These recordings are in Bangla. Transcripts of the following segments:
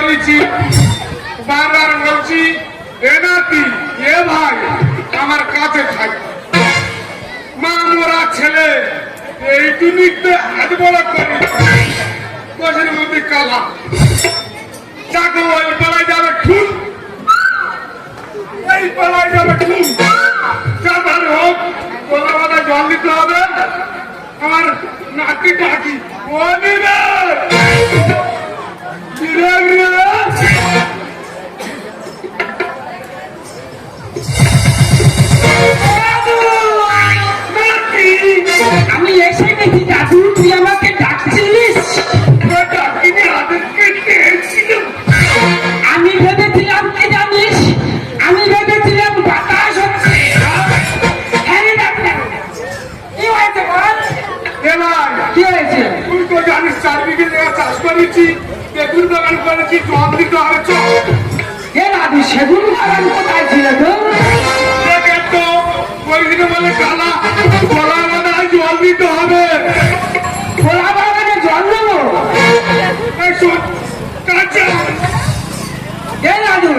বলেছি, বারবার বলছি, এ নাতি এ ভাই আমার কাছে থাকবে। মা মোরা ছেলে এই দুনিতে হাত বড় করি বছরের মধ্যে কালা যাকে ওই পালায় যাবে ঠুল, এই পালায় যাবে ঠুল। যাবার হোক গোলা বাধা জল দিতে হবে। আমার নাতি ডাকি ও নিবে আমি এসে দেখি দাদু তুই আমাকে ডাকছিলিস। আমি ভেবেছিলাম কি জানিস, আমি ভেবেছিলাম বাতাস হচ্ছে। কি হয়েছে বল? কি হয়েছে? তুই তো জানিস 4 বিঘে জায়গা চাষ করেছি, বেগুন বাগান করেছি, জল দিতে হবে। হে দাদু সেগুন বাগান কোথায় ছিল তো? তো ওই দিনে বলে কালা গোলা বাধায় জল দিতে হবে। গোলা বাগানে জল দেবো? হে দাদু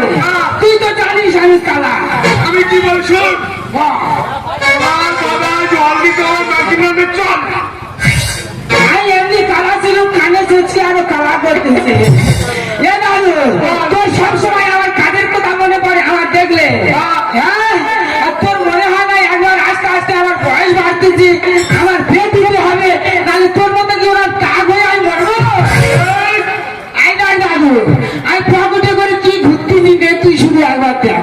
তুই তো জানিস আমি কালা। আমি কি বল শোন, বাবা জল দিতে হবে নাকি চল। আমি এমনি কালা ছিল, কানে চলছি আরো কালা করতেছে। এ দাদু তোর সবসময় আমার কাজের কথা মনে পড়ে আমার দেখলে। হ্যাঁ তোর মনে হয় না একবার আস্তে আস্তে আমার বয়স বাড়তেছে, আমার বিয়ে দিতে হবে, নাহলে তোর মতো কি ওরা টাক হয়ে আমি মরবো। আই না দাদু আমি পকেটে করে কি ঘুরতে নিবে, তুই শুধু একবার দেখ।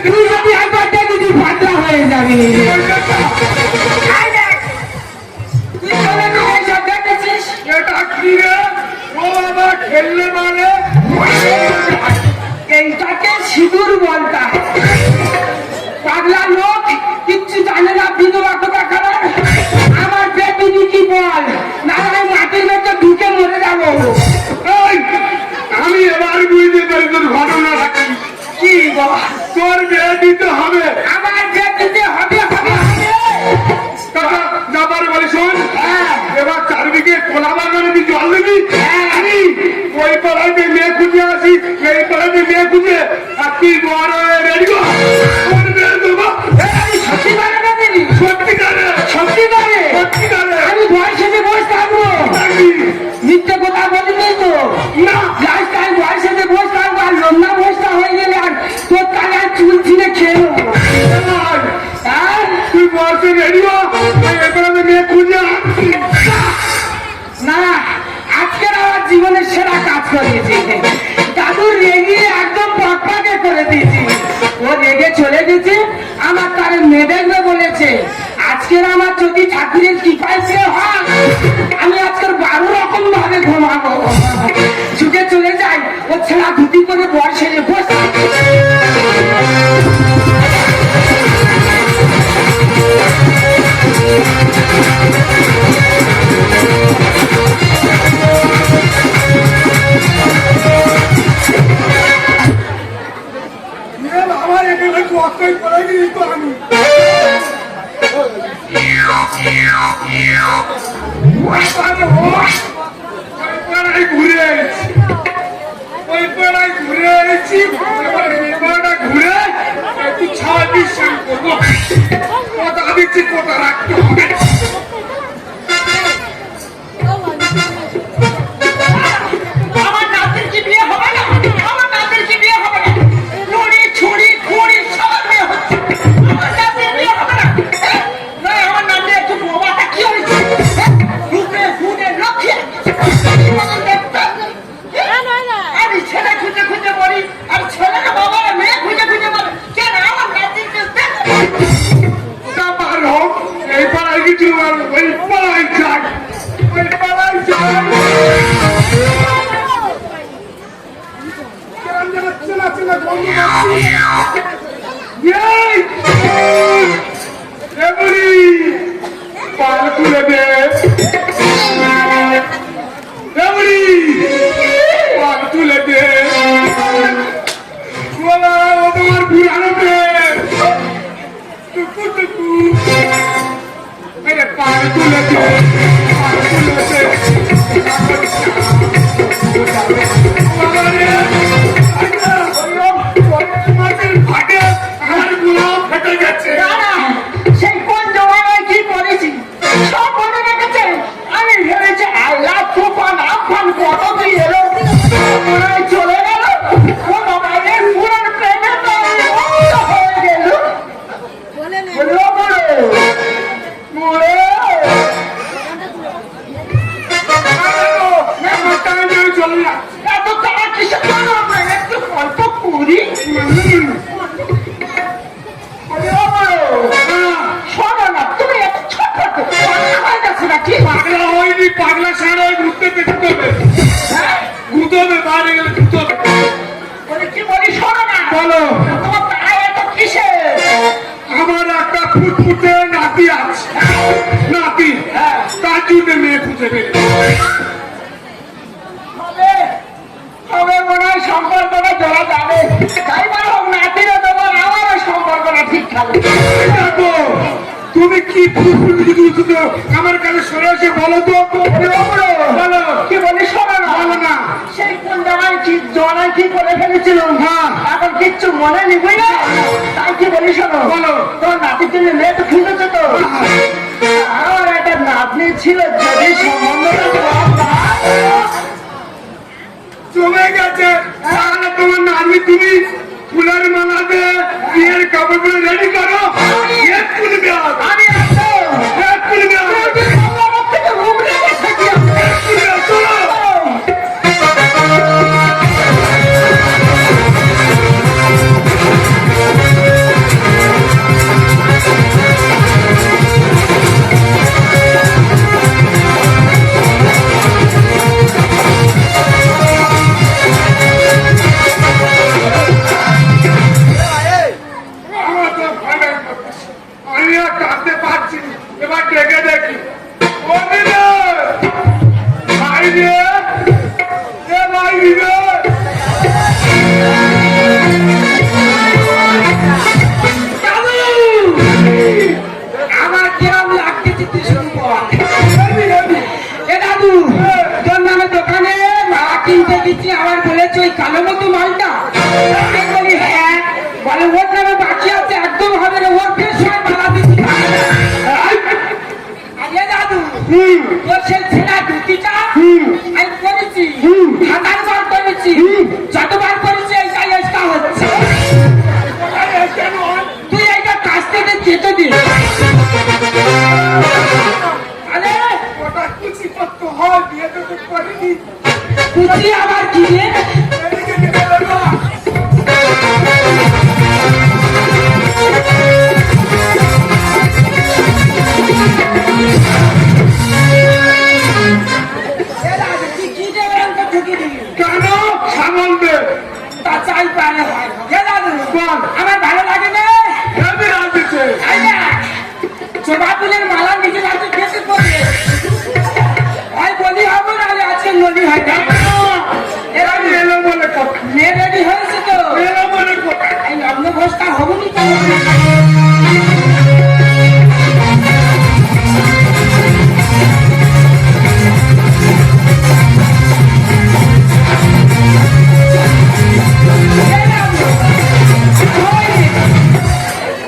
তুই যদি একবার দেখি তুই পাতলা হয়ে যাবি। তুই চলে তুই এইসব দেখেছিস? এটা কি রে? ও বাবা খেললে মানে এইটাকে সিঁদুর বলতা। পাগলা লোক কিচ্ছু জানে না, বিধবা কথা খারাপ। আমার বেটি কি বল না, আমি মাটির মধ্যে ঢুকে মরে যাবো। আমি এবার বুঝতে পারি তোর ঘটনাটা কি। কি বল? তোর বিয়ে দিতে হবে। আমার বেটিতে হবে হবে যাবার বলে শোন, এবার 4 বিঘে কোলা বাগানে তুই জল দিবি। আমি ওই পাড়ায় মেয়ে খুঁজে আসি, এই পাড়ায় মেয়ে খুঁজে আর তুই বড় রেডি কর। তোর বিয়ে দেবো। সত্যি করে না দিবি? সত্যিকারে সত্যিকারে সত্যিকারে আমি বয়স হিসেবে বসে থাকবো। মিথ্যে কথা বলিনি তো না। লাস্ট টাইম বয়স হিসেবে বসে থাকবো, আর লম্বা বয়সটা হয়ে গেলে আর তোর কানে চুল ছিঁড়ে খেয়ে নেবো। তুই বলতে রেডি হ, এবার মেয়ে খুঁজে আসছি। না আজকের আমার জীবনের সেরা কাজ করিয়েছে। দাদুর রেগে একদম পকপাকে করে দিয়েছি। ও রেগে চলে গেছে, আমার তার মেয়ে দেখবে বলেছে। আজকের আমার যদি ঠাকুরের কৃপায় সে হয়, আমি আজকের 12 রকম ভাবে ঘুমাবো। ছুটে চলে যাই, ও ছেঁড়া ধুতি করে বয়সে বসে। আমার এখানে কষ্টই করে দিই তো আমি। ওই পাড়ায় ঘুরে এসেছি, ঘুরে একটু ছাড় বিশ্রাম করবো। কথা দিচ্ছি, কথা রাখতে হবে। আমার নাতির কি বিয়ে হবে না? আমার নাতির কি বিয়ে হবে না? নুড়ি ছুরি খুঁড়ি সব বিয়ে হচ্ছে, আমার নাতির বিয়ে হবে না? না আমার নাতি একটু বাবাটা কি হয়েছে? রূপে গুণে লক্ষ্যে আমি ছেলে খুঁজে খুঁজে মরি, আর ছেলের বাবার মেয়ে খুঁজে খুঁজে মরে। কেন আমার নাতিকে যাবার হোক, এই পাড়ায় কিছু ওই পাড়ায় যাক, ওই পাড়ায় যাক। চেনা চেনা গন্ধ পাল তুলে দে, পাল তুলে দে। ও তোমার পুরানো টুকু টুকু পাল তুলে দে, পাল তুলে দে। বলো তোমার তাই এত কিসে? আমার একটা ফুটফুটে নাতি আছে, নাতি তার জন্য মেয়ে খুঁজে পেল। হবে হবে মনে হয় সম্পর্কটা জোড়া যাবে। তাই বলো নাতিরও তোমার আমারও সম্পর্কটা ঠিক থাকবে। দেখো তুমি কি ফুটফুটে আমার কাছে সরে এসে বলো তো, বলো কি বলি শোনো না, বলো না। সেই কোন জায়গায় কি জনায় কি করে ফেলেছিলাম, হ্যাঁ। এখন কিচ্ছু মনে নেই বুঝলে। তাই কি বলি শোনো, বলো। তোর নাতির জন্য মেয়ে তো খুঁজেছো তো, আমার একটা নাতনি ছিল, যদি সম্বন্ধটা চলে গেছে, তাহলে তোমার নাতনি তুমি ফুলের মালা দিয়ে বিয়ের কাপড়গুলো রেডি করো, এক্ষুনি বিয়ে হবে, আমি আসবো। এক্ষুনি বিয়ে হবে, আমার থেকে উগড়ে গেছে কি? এক্ষুনি বিয়ে হবে, চলো। আমার তো ভয় লাগছে, আমি আর কাঁদতে পারছি না। এবার ডেকে দেখি, ও দিদি, ভাই রে, এ ভাই রে, আমার কিরম লাগতেছে তুই শুনবো। এ দাদু, তোর নামে দোকানে মালা কিনতে দিচ্ছি, আবার বলেছে ওই কালো মতো মালটা। আমি বলি হ্যাঁ, বলে ওর নামে বাকি আছে, একদম হবে না, ওর ফের সব মালা দিচ্ছি। আরে দাদু, তোর সেই ছেঁড়া ধুতিটা আমি করেছি, হাতার বার করেছি, যতবার করেছি এইটাই একটা হচ্ছে। তুই এইটা কাছ থেকে চেটে দিস। আরে ওটা কুচি করতে হয়, বিয়ে তো তো করিনি, তুই আবার কি রে? এদিকে নিয়ে এলো না। এ দাদু, তুই কি যে ওরকম তো ঠুকে দিলি? কেন সামাল দে, তা চাই পারে হয়। এ দাদু, বল। আমার ভালো লাগে না। হেবি রাঁধেছে, তাই না? জবা ফুলের মালা নিজের হাতে খেতে পড়ে। হয় বলি হবো, নাহলে আজকে নদী হয় না। এরা এলো বলে কথা, মেয়ে রেডি হয়েছে তো? এলো বলে কথা। এই লগ্ন ঘোষটা হবনি তো?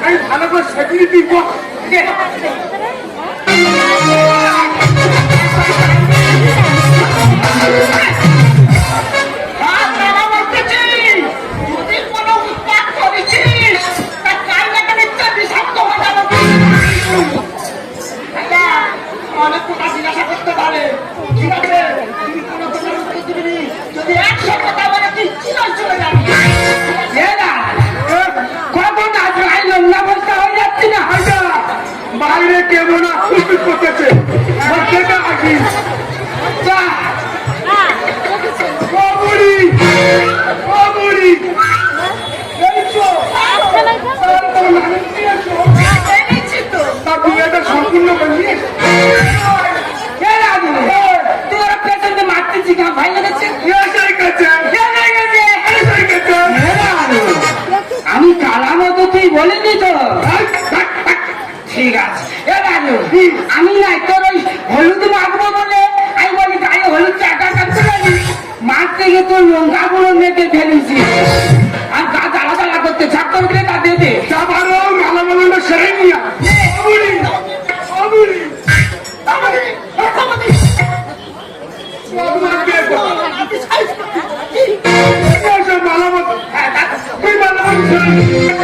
আমি ভালো করে সেদিনই দিব। হাত নামা বলতেছি, যদি কোনো উৎপাত করেছিস, তা কাল না কাল একটা বিষাক্ত হয়ে যাবে। আচ্ছা, অনেক কথা জিজ্ঞাসা করতে পারে, ঠিক আছে? তুমি কোনো কথার উত্তর দিবি নি। যদি 100 কথা বলে তুই চিরই চলে যাবি। এ না, কখন আজ আইলাম না বলতে হয়ে যাচ্ছি না, হয়তো বাইরে কেমন ফুটফুট করতেছে, আর সেটা আসি। যা। ও বুড়ি, ও বুড়ি, এই তো, তোর নানি দিয়েছো, এনেছি তো। তার বিয়েটা সম্পূর্ণ করিয়ে। এ দাদু, তুই ওরা পেছনে মারতেছি কেন? ভাই লেগেছে? এসে গেছে, এসে গেছে। এসে গেছে। এ দাদু, আমি কালা মতো তুই বলিনি তো? ঠিক আছে। এ দাদু, আমি নাই তোর ওই হলুদ মাখবো বলে আমি বলি গায়ে হলুদ চাকা কাটতে পারি, মারতে গিয়ে তোর লঙ্কা গুলো মেখে ফেলেছি, আর গা জ্বালা জ্বালা করতে ছাপ করতে তা দেবে। যাবারও মালা মালাটা সেরে নিয়া। ও বুড়ি, ও বুড়ি, তোমার বিয়ে করো। এসে মালা মতো, তুই মালা মতো সেরে নিয়া।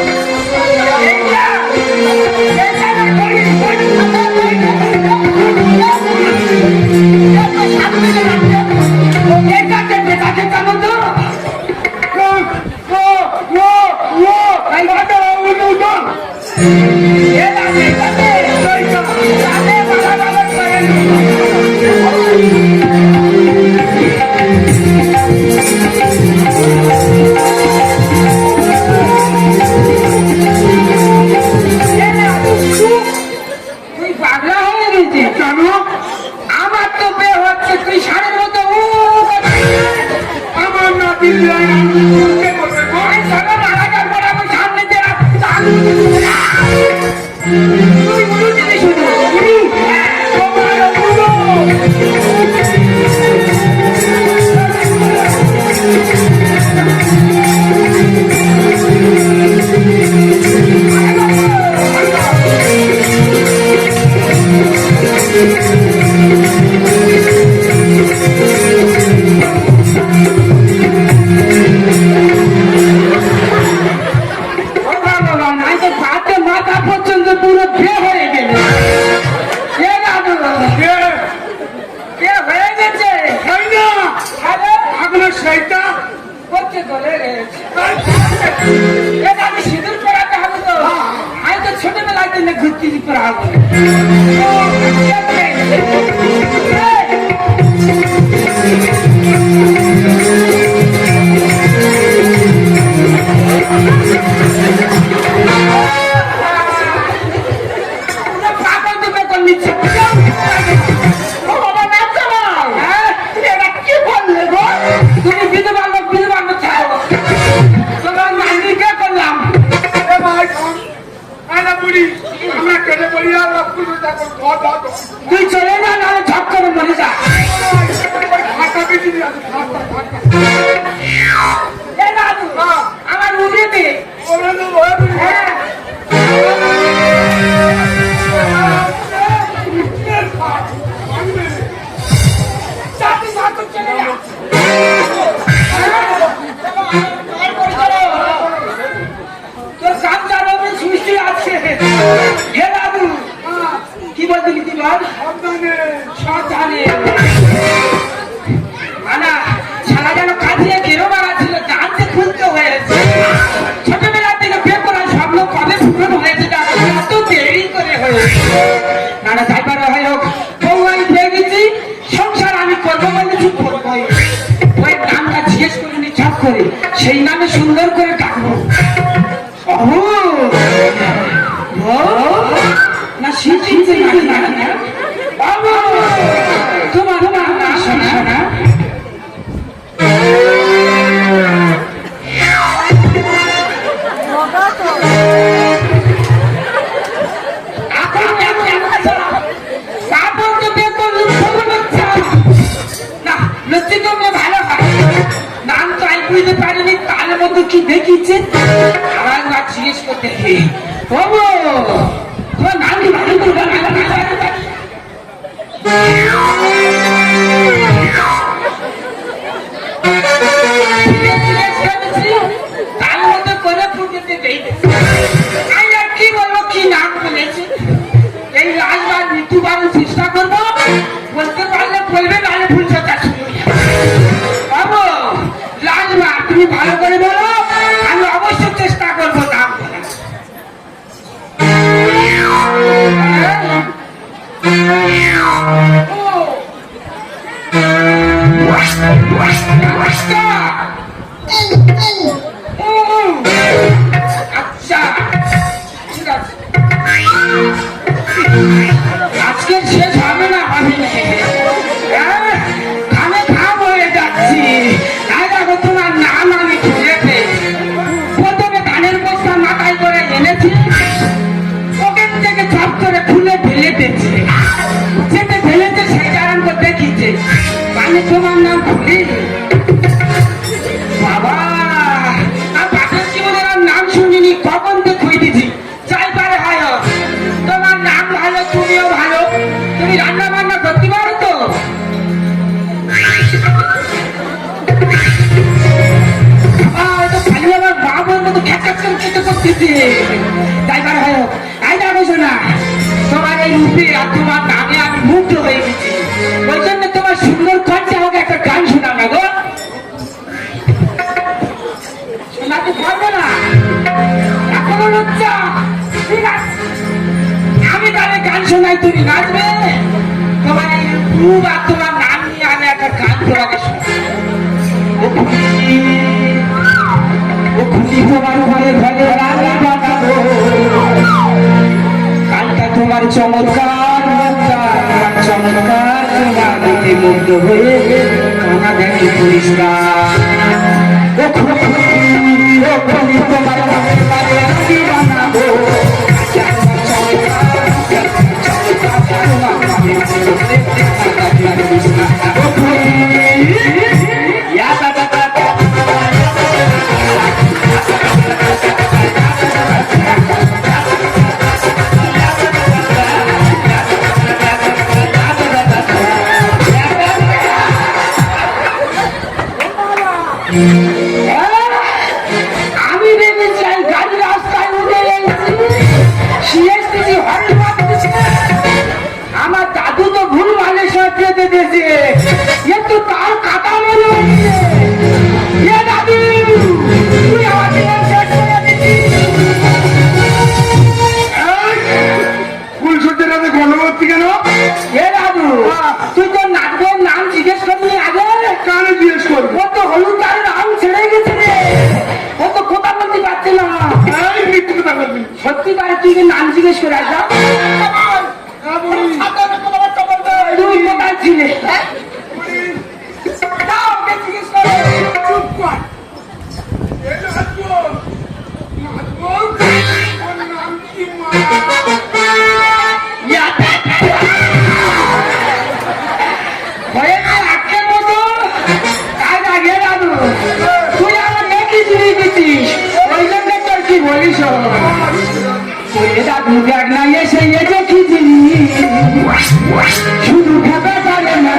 Yeah. এ দাদু সিঁদুর পরাতে হবে তো আমি তো ছোটবেলায় দিনে ঘুরতে পরা হবে পাগল তো বেতন নিচ্ছে ও বাবা না চালাও এটা কি বললে গো তুমি বিধবা লোক ছাড়ো তোমার মালিকা করলাম এ ভাই আনা বুড়ি আমরা কেটে বলি আর রক্ত দেখো ঘর দাও তো তুই চলে না নাহলে ঝপ করে মরে যা হাতটা বেশি দিয়ে আছে হাতটা এ দাদু আমার উঠে দে বলে তো ভয় বুড়ি হ্যাঁ চাকরি চাকরি চলে যা তোর কাম চালাবে সৃষ্টি আছে হে দাদু কি বলছিলি তুই বল সাবধানে সাবধানে মানা সারা যেন কাঁদিয়ে গেরো মারা ছিল জানতে খুলতে হয়েছে ছোটবেলা থেকে বিয়ে করার স্বপ্ন কবে পূরণ হয়েছে দেখো এত দেরি করে হয়েছে নানা যাইবার হয় হোক বউ আমি পেয়ে গেছি সংসার আমি করবো বলে চুপ করবোই ওই নামটা জিজ্ঞেস করে নি চট করে সেই নামে সুন্দর করে ডাকবো অহু ও না শিখছে না বাবা তোমার নাম শোনা কি দেখিছে আমার না জিজ্ঞেস করতে বাবু তোমার নাম কি ভালো করে তার মধ্যে করে পুজোতে আমি আর কি বলবো কি নাম বলেছে এই লাশবার মৃত্যুবারণ চেষ্টা করবো বলতে পারলে বলবে নাহলে ভুল কথা শুনবে বাবু লাশবার তুমি ভালো করে বলো আমি অবশ্যই চেষ্টা করবো নাম বলার আচ্ছা ঠিক আছে আজকে শেষ হবে না আমি খামে খাম হয়ে যাচ্ছি তাই দেখো তোমার নাম আমি খুঁজেছে প্রথমে ধানের বস্তা মাথায় করে এনেছি পকেট থেকে ঝপ করে খুলে ফেলে দিয়েছে যেতে ফেলেছে সেইটা আমাকে দেখিছে মানে তোমার নাম খুলি বাবা আর বাপের জীবনের আর নাম শুনিনি কখন তো খুঁজে দিছি চাই পারে হয় তোমার নাম ভালো তুমিও ভালো তুমি রান্না বান্না করতে পারো তো খালি আমার মা বলবো তো খ্যাচ করে করতেছে তাই পারে হয় তাই দেখো শোনা তোমার এই রূপে আর তোমার নামে আমি মুগ্ধ হয়ে গেছি ওই জন্য তোমার সুন্দর কণ্ঠে আমাকে একটা গান শোনা না গো শোনাতে পারবো না এখনো লজ্জা ঠিক আছে আমি তাহলে গান শোনাই তুমি নাচবে তোমার এই রূপ আর তোমার নাম নিয়ে আমি একটা গান তোমাকে শোনাই ও খুলি তোমার ঘরে ঘরে রান্না বানাবো কালটা তোমার চমৎকার চমৎকার তোমার দেখে মুগ্ধ হয়ে কানা দেখে পরিষ্কার ও খুলি তোমার ঘরে ঘরে রান্না বানাবো আমি ভেবে চাই গাড়ি রাস্তায় উঠে এসেছি আমার দাদু তো ভুল মানে সব যেতে দিয়েছে একটু তার কাটা মনে হচ্ছে দাদু তুই আমাকে এই মিথ্যে কথা বলবি সত্যি করে তুই কি নাম জিজ্ঞেস করে আসা হ্যাঁ বলি তুই কোথায় ছিলে চুপ কর এই নাচবো নাচবো ওর নাম কি মা ভয়েতে আটকের মতো কাজ আগে দাদু তুই আমার মেয়েকে চুরি দিচ্ছিস ওই জন্য তোর কি বলিস ওরে দাদু দেখ না এসে এ দেখেছি শুধু খেতে পারে না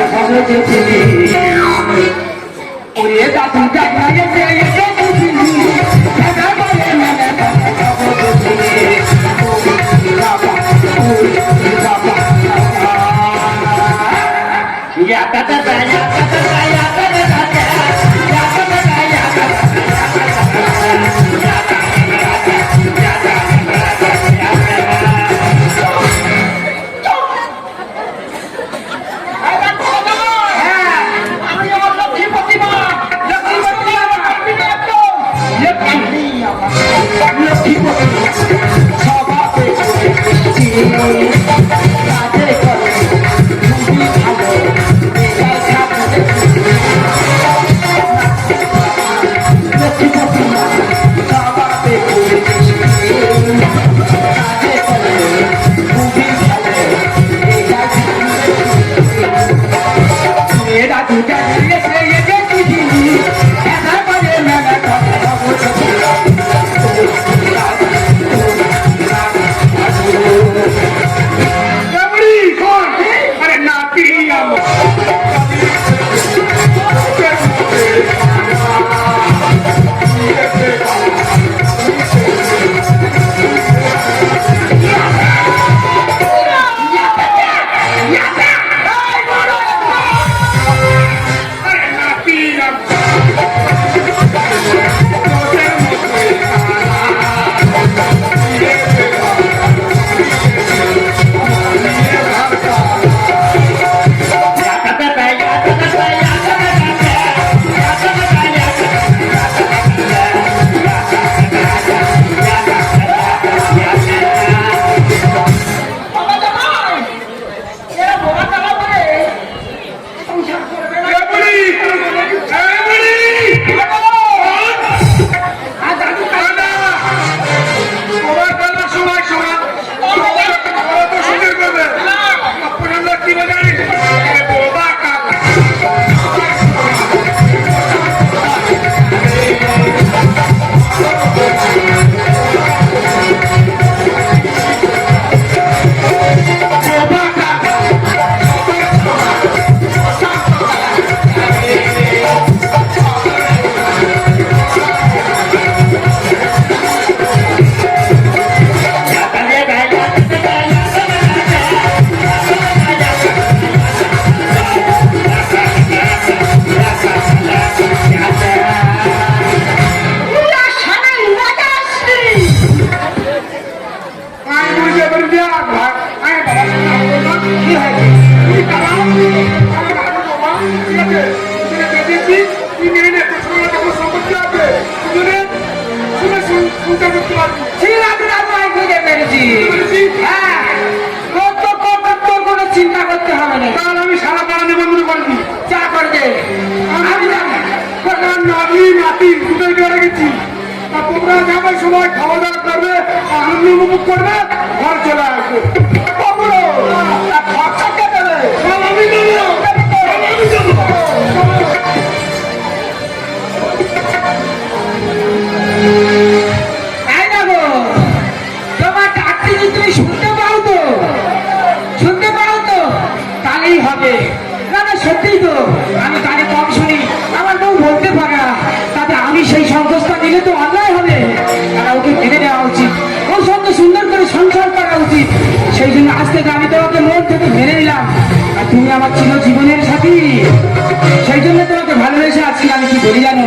বসেছি ওরে দাদু দেখ না এসে এ দেখেছি খেতে পারে না চিন্তা করতে হবে না তাহলে আমি সারা পাড়া নিবন্ধন করবি চা করবে নাতি নাতি দুটোই করে গেছি তোমরা যাবে সবাই খাওয়া দাওয়া করবে আনন্দ উপভোগ করবে ঘর চলে আসবে খরচা কে দেবে আমি দেবো আমি দেবো তাই না গো তোমার ডাকতে যদি তুমি শুনতে পাও তো তাহলেই হবে না না সত্যিই তো আমি কানে কম শুনি আমার বউ বলতে পারে না তাতে আমি সেই সন্তোষটা দিলে তো অন্যায় হবে তারা ওকে মেনে নেওয়া উচিত ওর সঙ্গে সুন্দর করে সংসার করা উচিত সেই জন্য আজ থেকে আমি তোমাকে মন থেকে মেনে নিলাম আর তুমি আমার চিরজীবনের সাথী সেই জন্য তোমাকে ভালোবেসে আজকে আমি কি বলি জানো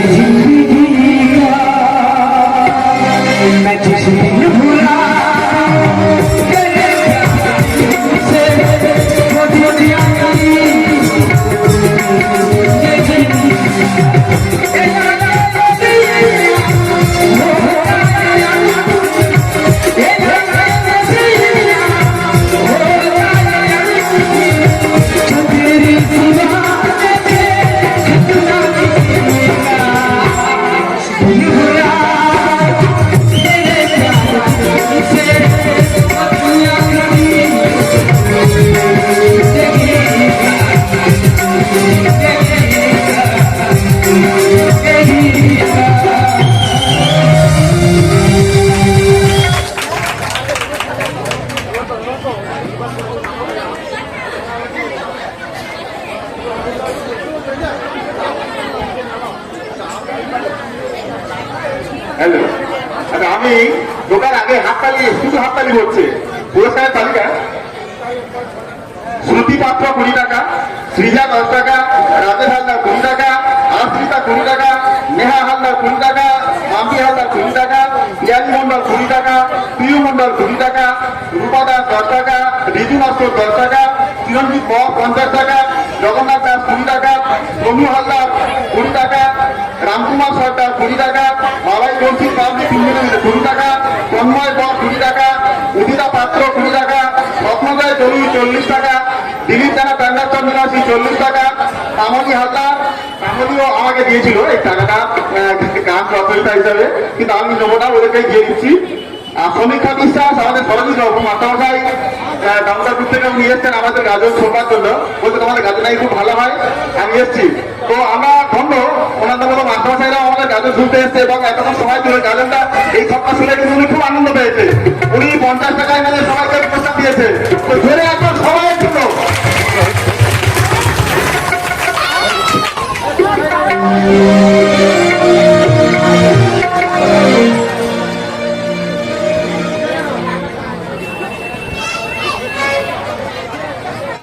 जिंदगी का হ্যালো, আচ্ছা আমি ঢোকার আগে হাততালি, শুধু হাততালি করছে। পুরস্কারের তালিকা: শ্রুতি পাত্র 20 টাকা, সৃজা 10 টাকা, রাজেশ হালদার 20 টাকা, আশ্রিতা 20 টাকা, নেহা হালদার 20 টাকা, মাম্পি হালদার 20 টাকা, পিয়ালি মন্ডল 20 টাকা, পিয়ু মন্ডল 20 টাকা, রূপা দাস 10 টাকা, ঋতু নস্কর 10 টাকা, চিরঞ্জিত বক 50 টাকা, জগন্নাথ দাস 20 টাকা, তনু হালদার 20 টাকা, রামকুমার সরকার 20 টাকা, মালাই কৌশিক বাবলি 3 মিলে 20 টাকা, তন্ময় বক 20 টাকা, উদিতা পাত্র 20 টাকা, স্বপ্নজয় তরুণ 40 টাকা, দিলীপ জানা প্যান্ডাস্টর নিবাসী 40 টাকা, কামনি হালদার, কামনিও আমাকে দিয়েছিল এই টাকাটা গান রচয়িতা হিসাবে, কিন্তু আমি নেবো না, ওদেরকে দিয়ে দিচ্ছি। আর সমীক্ষা বিশ্বাস আমাদের সরজিৎ বাবু মাস্টারমশাই দামোদরপুর থেকে নিয়ে এসছেন আমাদের গাজন শোনার জন্য, বলতে তোমাদের গাজন নাকি খুব ভালো হয়, আমি এসছি। তো আমরা ধন্য ওনাদের মতো মাস্টারমশাইরাও আমাদের গাজন শুনতে এসছে এবং এতক্ষণ সময় ধরে গাজনটা এই সপ্তাহ শুনে কিন্তু উনি খুব আনন্দ পেয়েছে। উনি 50 টাকায় আমাদের সবাইকে প্রস্তাব দিয়েছে। তো